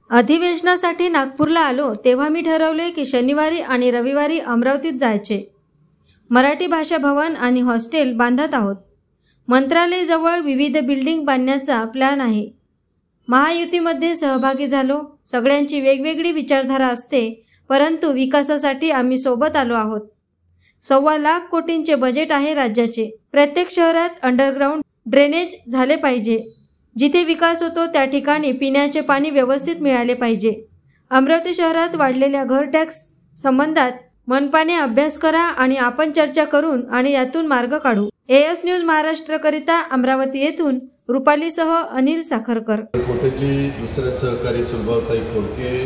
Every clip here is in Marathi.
अधिवेशनासाठी नागपूरला आलो तेव्हा मी ठरवले की शनिवारी आणि रविवारी अमरावतीत जायचे. मराठी भाषा भवन आणि हॉस्टेल बांधत आहोत. मंत्रालयाजवळ विविध बिल्डिंग बांधण्याचा प्लॅन आहे. महायुतीमध्ये सहभागी झालो. सगळ्यांची वेगवेगळी विचारधारा असते, परंतु विकासासाठी आम्ही सोबत आलो आहोत. 1.25 लाख कोटींचे बजेट आहे राज्याचे. प्रत्येक शहरात अंडरग्राऊंड ड्रेनेज झाले पाहिजे. जिथे विकास होतो त्या ठिकाणी पिण्याचे पाणी व्यवस्थित मिळाले पाहिजे. अमरावती शहरात वाढलेल्या घर टॅक्स संबंधात मनपाने अभ्यास करा आणि आपण चर्चा करून आणि यातून मार्ग काढू. AS न्यूज महाराष्ट्रकरिता अमरावती येथून रुपालीसह अनिल साखरकर. कोटेजी, दुसरे सहकारी सुलभाताई खोडके,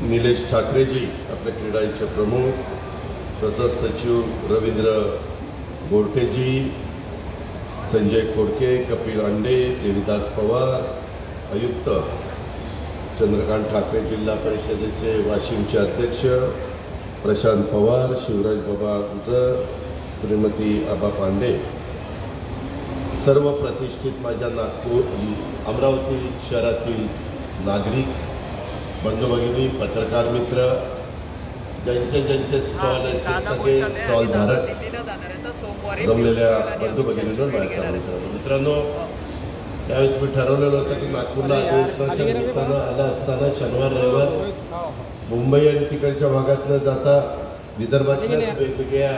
निलेश ठाकरेजी आपल्या क्रीडाचे प्रमुख, तसंच सचिव रवींद्र गोरटेजी, संजय खोडके, कपिल अंडे, देवीदास पवार, आयुक्त चंद्रकांत ठाकरे, जिल्हा परिषदेचे वाशिमचे अध्यक्ष प्रशांत पवार, शिवराज बाबा गुजर, श्रीमती आबा पांडे, सर्व प्रतिष्ठित माझ्या नागपूर अमरावती शहरातील नागरिक बंधू भगिनी, पत्रकार मित्र, ज्यांचे स्टॉल आहेत ते सगळे स्टॉल धारक, जमलेल्या बंधू भगिनींवर मित्रांनो, त्यावेळेस मी ठरवलेलं होतं की नागपूरला अधिवेशनाच्या निमित्तानं आला असताना शनिवार रविवार मुंबई आणि तिकडच्या भागात न जाता विदर्भातल्या वेगवेगळ्या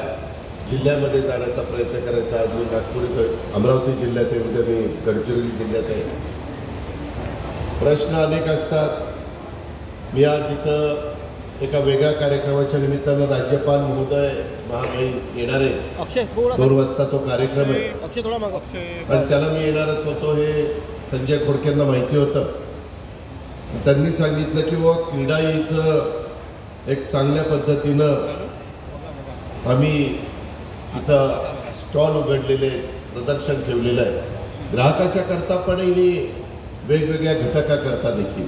जिल्ह्यामध्ये जाण्याचा प्रयत्न करायचा. आज मी नागपूर अमरावती जिल्ह्यात आहे, उद्या मी गडचिरोली जिल्ह्यात आहे. प्रश्न अनेक असतात. मी आज इथं एका वेगळ्या कार्यक्रमाच्या निमित्तानं राज्यपाल महोदय महामहिम येणार आहेत. 2 वाजता तो कार्यक्रम आहे आणि त्याला मी येणारच होतो हे संजय खोडकेंना माहिती होतं. त्यांनी सांगितलं की क्रीडा इथं एक चांगल्या पद्धतीनं आम्ही इथं स्टॉल उघडलेले आहेत, प्रदर्शन ठेवलेलं आहे, ग्राहकाच्या करता पण वेगवेगळ्या घटकाकरता देखील.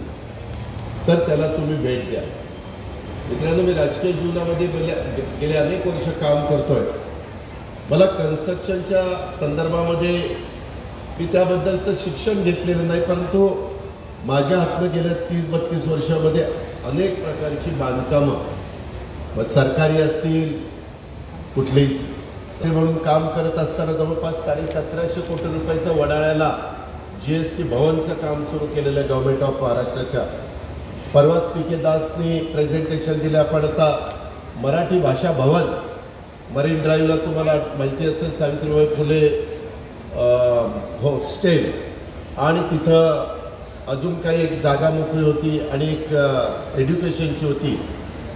तर त्याला तुम्ही भेट द्या. मित्रांनो, मी राजकीय जीवनामध्ये गेले अनेक वर्ष काम करतोय. मला कन्स्ट्रक्शनच्या संदर्भामध्ये मी त्याबद्दलचं शिक्षण घेतलेलं नाही, परंतु माझ्या हातनं गेल्या 30-32 वर्षामध्ये अनेक प्रकारची बांधकामं सरकारी असतील, कुठलीही म्हणून काम करत असताना जवळपास 1750 कोटी रुपयाचं वडाळ्याला GST भवनचं काम सुरू केलेलं आहे गव्हर्नमेंट ऑफ महाराष्ट्राच्या. परवाच PK दासनी प्रेझेंटेशन दिलं. आपण आता मराठी भाषा भवन मरीन ड्राईव्हला तुम्हाला माहिती असेल, सावित्रीबाई फुले हॉस्टेल आणि तिथं अजून काही एक जागा मोकळी होती आणि एक एज्युकेशनची होती.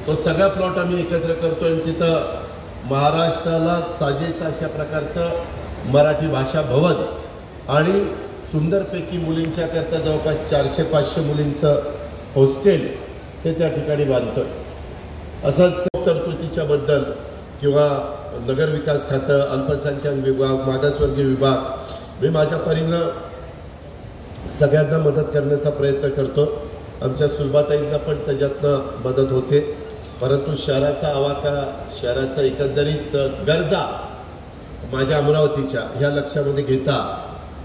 तो सगळा प्लॉट आम्ही एकत्र करतो आणि तिथं महाराष्ट्राला साजेसं अशा प्रकारचं मराठी भाषा भवन आणि सुंदरपैकी मुलींच्याकरता जवळपास 400-500 मुलींचं हॉस्टेल हे त्या ठिकाणी बांधतोय. असंच तरतुदीच्या बद्दल किंवा नगरविकास खातं, अल्पसंख्याक विभाग, मागासवर्गीय विभाग, मी माझ्या परीनं सगळ्यांना मदत करण्याचा प्रयत्न करतो. आमच्या सुलभाताईंना पण त्याच्यातनं मदत होते. परंतु शहराचा आवाका, शहराचा एकंदरीत गरजा माझ्या अमरावतीच्या ह्या लक्षामध्ये घेता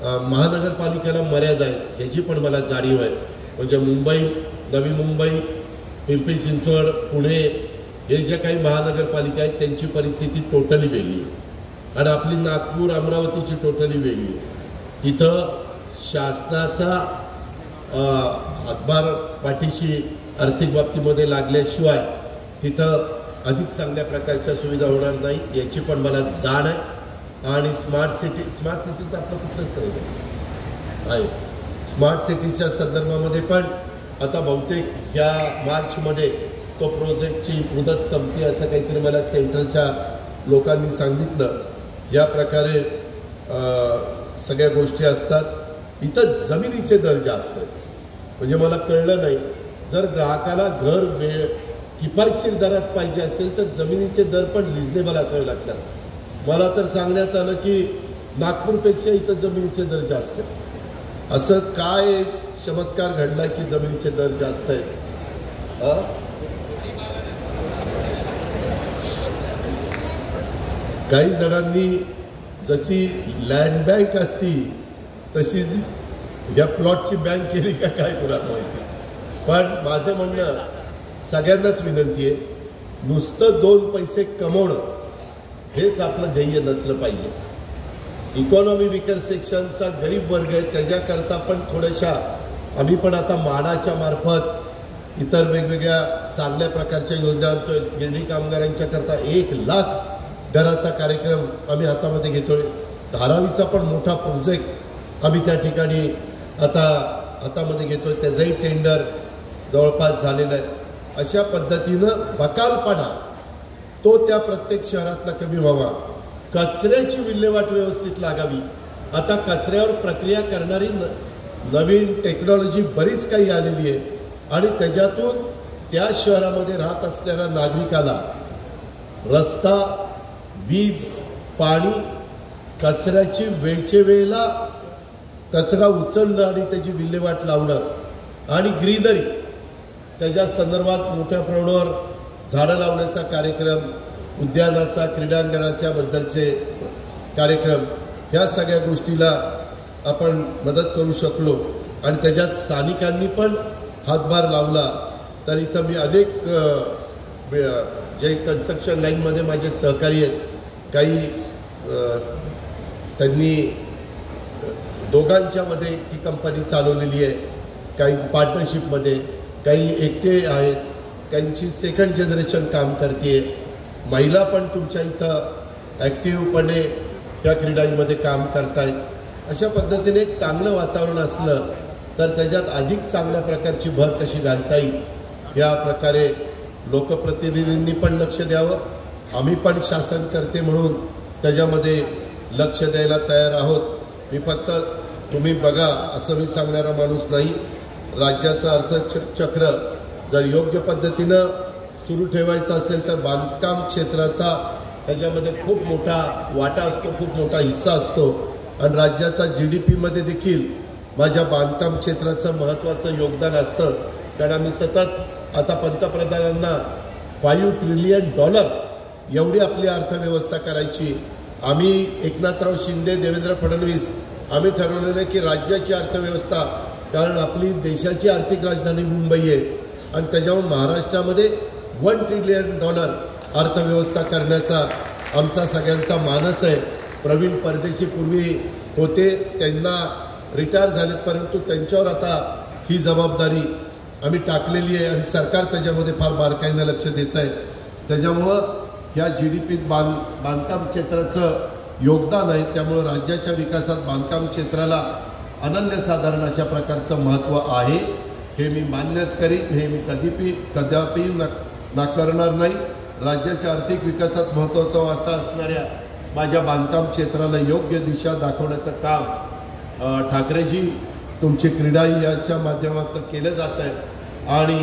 महानगरपालिकेला मर्यादा आहे ह्याची पण मला जाणीव आहे. म्हणजे मुंबई, नवी मुंबई, पिंपरी चिंचवड, पुणे हे जे काही महानगरपालिका आहेत त्यांची परिस्थिती टोटली वेगळी आहे आणि आपली नागपूर अमरावतीची टोटली वेगळी आहे. तिथं शासनाचा हातभार पाठीशी आर्थिक बाबतीमध्ये लागल्याशिवाय तिथं अधिक चांगल्या प्रकारच्या सुविधा होणार नाही याची पण मला जाण आहे. आणि स्मार्ट सिटीचं आपलं कुठलंच आहे. स्मार्ट सिटीच्या संदर्भामध्ये पण आता बहुतेक ह्या मार्चमध्ये तो प्रोजेक्टची मुदत संपते असं काहीतरी मला सेंट्रलच्या लोकांनी सांगितलं. या प्रकारे सगळ्या गोष्टी असतात. इथं जमिनीचे दर जास्त आहेत. म्हणजे मला कळलं नाही, जर ग्राहकाला घर किफायतशीर दरात पाहिजे असेल तर जमिनीचे दर पण रिजनेबल असावे लागतात. मला तर सांगण्यात आलं की नागपूरपेक्षा इथं जमिनीचे दर जास्त आहेत. असं काय चमत्कार घडला की जमिनीचे दर जास्त आहेत? काही जणांनी जशी लँड बँक असती तशी या प्लॉटची बँक केली का काय कुणाला माहिती. पण माझं म्हणणं सगळ्यांनाच विनंती आहे, नुसतं 2 पैसे कमवणं हेच आपलं ध्येय नसलं पाहिजे. इकॉनॉमी विकर सेक्शनचा गरीब वर्ग आहे, त्याच्याकरता पण थोड्याशा आम्ही पण आता माडाच्या मार्फत इतर वेगवेगळ्या चांगल्या प्रकारच्या योजना आणतोय. गिरणी कामगारांच्या करता 1 लाख घराचा कार्यक्रम आम्ही हातामध्ये घेतोय. धारावीचा पण मोठा प्रोजेक्ट आम्ही त्या ठिकाणी आता हातामध्ये घेतोय, त्याचंही टेंडर जवळपास झालेलं आहे. अशा पद्धतीनं बकालपणा तो त्या प्रत्येक शहरातला कमी व्हावा. कचऱ्याची विल्हेवाट व्यवस्थित लागावी. आता कचऱ्यावर प्रक्रिया करणारी नवीन टेक्नॉलॉजी बरीच काही आलेली आहे आणि त्याच्यातून त्या शहरामध्ये राहत असलेल्या नागरिकाला रस्ता, वीज, पाणी, कचऱ्याची वेळचे वेळेला कचरा उचलणं आणि त्याची विल्हेवाट लावणं आणि ग्रीनरी त्याच्या संदर्भात मोठ्या प्रमाणावर झाडं लावण्याचा कार्यक्रम, उद्यानाचा, क्रीडांगणाच्या बद्दलचे कार्यक्रम, ह्या सगळ्या गोष्टीला आपण मदत करू शकलो आणि त्याच्यात स्थानिकांनी पण हातभार लावला. तर इथं मी अनेक जे कन्स्ट्रक्शन लाईनमध्ये माझे सहकारी आहेत, काही त्यांनी दोघांच्यामध्ये ती कंपनी चालवलेली आहे, काही पार्टनरशिपमध्ये, काही एकटे आहेत, काहींची सेकंड जनरेशन काम करते. महिला पण तुमच्या इथं ॲक्टिव्हपणे ह्या क्रीडांमध्ये काम करतायत. अशा पद्धतीने एक चांगलं वातावरण असलं तर त्याच्यात अधिक चांगल्या प्रकारची भर कशी घालता येईल या प्रकारे लोकप्रतिनिधींनी पण लक्ष द्यावं. आम्ही पण शासन करते म्हणून त्याच्यामध्ये लक्ष द्यायला तयार आहोत. मी फक्त तुम्ही बघा असं मी सांगणारा माणूस नाही. राज्याचं अर्थचक्र जर योग्य पद्धतीनं सुरू ठेवायचं असेल तर बांधकाम क्षेत्राचा त्याच्यामध्ये खूप मोठा वाटा असतो, खूप मोठा हिस्सा असतो आणि राज्याचा GDPमध्ये देखील माझ्या बांधकाम क्षेत्राचं महत्त्वाचं योगदान असतं. कारण आम्ही सतत आता पंतप्रधानांना $5 ट्रिलियन एवढी आपली अर्थव्यवस्था करायची. आम्ही एकनाथराव शिंदे, देवेंद्र फडणवीस आम्ही ठरवलेलं आहे की राज्याची अर्थव्यवस्था, कारण आपली देशाची आर्थिक राजधानी मुंबई आहे आणि त्याच्यावर महाराष्ट्रामध्ये $1 ट्रिलियन अर्थव्यवस्था करण्याचा आमचा सगळ्यांचा मानस आहे. प्रवीण परदेशी पूर्वी होते, त्यांना रिटायर झालेत, परंतु त्यांच्यावर आता ही जबाबदारी आम्ही टाकलेली आहे आणि सरकार त्याच्यामध्ये फार बारकाईनं लक्ष देत आहे. त्याच्यामुळं ह्या GDPत बांधकाम क्षेत्राचं योगदान आहे. त्यामुळं राज्याच्या विकासात बांधकाम क्षेत्राला अनन्यसाधारण अशा प्रकारचं महत्त्व आहे. हे मी मान्यच करीन, हे मी कदापि नाकारणार नाही. राज्याच्या आर्थिक विकासात महत्त्वाचा वाटा असणाऱ्या माझ्या बांधकाम क्षेत्राला योग्य दिशा दाखवण्याचं काम ठाकरेजी तुमची क्रीडा याच्या माध्यमातून केलं जात आहे आणि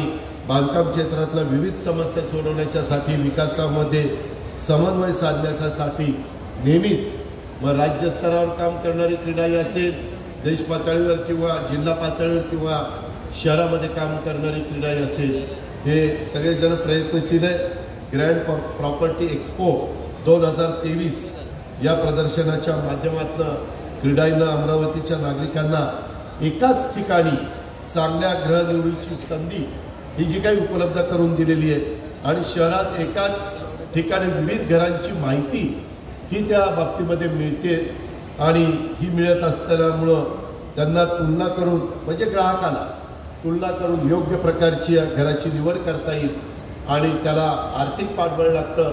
बांधकाम क्षेत्रातल्या विविध समस्या सोडवण्याच्यासाठी विकासामध्ये समन्वय साधण्यासाठी नेहमीच मग राज्यस्तरावर काम करणारी क्रीडाही असेल, देश पातळीवर किंवा जिल्हा पातळीवर किंवा शहरामध्ये काम करणारी क्रीडाही असेल, हे सगळेजण प्रयत्नशील आहे. ग्रँड प्रॉपर्टी एक्सपो 2023 या प्रदर्शनाच्या माध्यमातून क्रीडाईनं अमरावतीच्या नागरिकांना एकाच ठिकाणी चांगल्या गृहनिर्मितीची संधी ही जी काही उपलब्ध करून दिलेली आहे आणि शहरात एकाच ठिकाणी विविध घरांची माहिती ही त्या बाबतीमध्ये मिळते आणि ही मिळत असल्यामुळं त्यांना तुलना करून म्हणजे ग्राहकाला तुलना करून योग्य प्रकारची घराची निवड करता येईल आणि त्याला आर्थिक पाठबळ लागतं.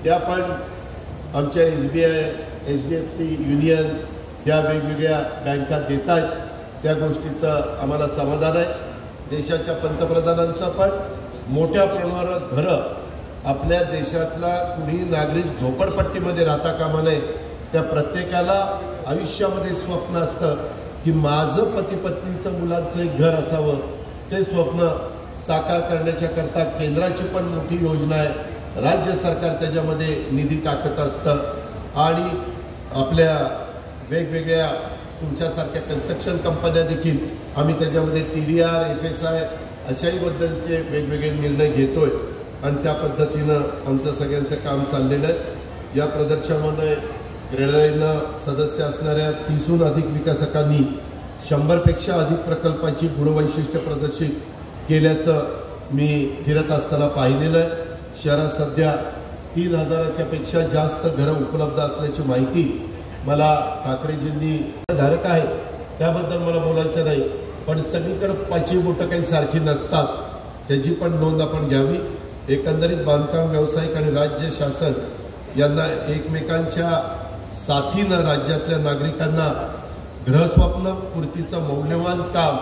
त्या पण आमच्या SBI, HDFC, युनियन या वेगवेगळ्या बँका देत आहेत. त्या गोष्टीचं आम्हाला समाधान आहे. देशाच्या पंतप्रधानांचा पण मोठ्या प्रमाणावर घरं आपल्या देशातला कुणीही नागरिक झोपडपट्टीमध्ये राहता कामा नये. त्या प्रत्येकाला आयुष्यामध्ये स्वप्न असतं की माझं पती पत्नीचं मुलांचं एक घर असावं. ते स्वप्न साकार करण्याच्या करता केंद्राची पण मोठी योजना आहे. राज्य सरकार त्याच्यामध्ये निधी टाकत असतं आणि आपल्या वेगवेगळ्या तुमच्यासारख्या कन्स्ट्रक्शन कंपन्या देखील आम्ही त्याच्यामध्ये TDR, FSI अशाही बद्दलचे वेगवेगळे निर्णय घेतोय आणि त्या पद्धतीनं आमचं सगळ्यांचं काम चाललेलं आहे. या प्रदर्शनामध्ये क्रीडाईनं सदस्य असणाऱ्या 30हून अधिक विकासकांनी 100पेक्षा अधिक प्रकल्पाची गुणवैशिष्ट्य प्रदर्शित केल्याचं मी फिरत असताना पाहिलेलं आहे। शहरात सध्या 3000च्या पेक्षा जास्त घरं उपलब्ध असल्याची माहिती मला ठाकरेजींनी धारक आहे, त्याबद्दल मला बोलायचं नाही, पण सगळीकडे पाचवी बोटं काही सारखी नसतात, त्याची पण नोंद आपण घ्यावी। एकंदरीत बांधकाम व्यावसायिक आणि राज्य शासन यांना एकमेकांच्या साथीनं राज्यातल्या नागरिकांना गृहस्वप्न पूर्तीचं मौल्यवान काम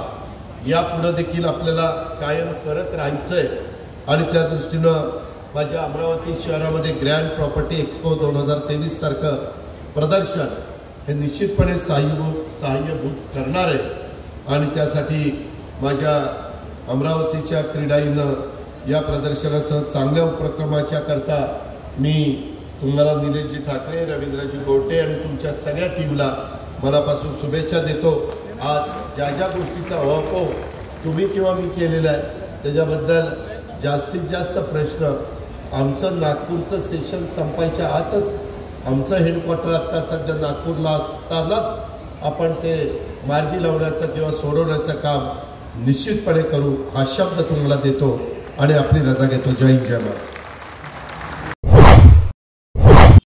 यापुढे देखील आपल्याला कायम करत राहायचंय। आणि त्या दृष्टीनं माझ्या अमरावती शहरामध्ये ग्रँड प्रॉपर्टी एक्सपो 2023 सारखं प्रदर्शन हे निश्चितपणे सहाय्यभूत ठरणार आहे। आणि त्यासाठी माझ्या अमरावतीच्या क्रीडाईनं या प्रदर्शनासह चांगल्या उपक्रमाच्या करता मी तुम्हाला निलेशजी ठाकरे, रवींद्रजी गोटे आणि तुमच्या सगळ्या टीमला मनापासून शुभेच्छा देतो। आज ज्या ज्या गोष्टीचा अभाव तुम्ही किंवा मी केलेला आहे त्याच्याबद्दल जास्तीत जास्त प्रश्न आमचं नागपूरचं सेशन संपायच्या आतच आमचं हेडक्वार्टर आत्ता सध्या नागपूरला असतानाच आपण ते मार्गी लावण्याचं किंवा सोडवण्याचं काम निश्चितपणे करू हा शब्द तुम्हाला देतो आणि आपली रजा घेतो। जय हिंद, जय महाराष्ट्र।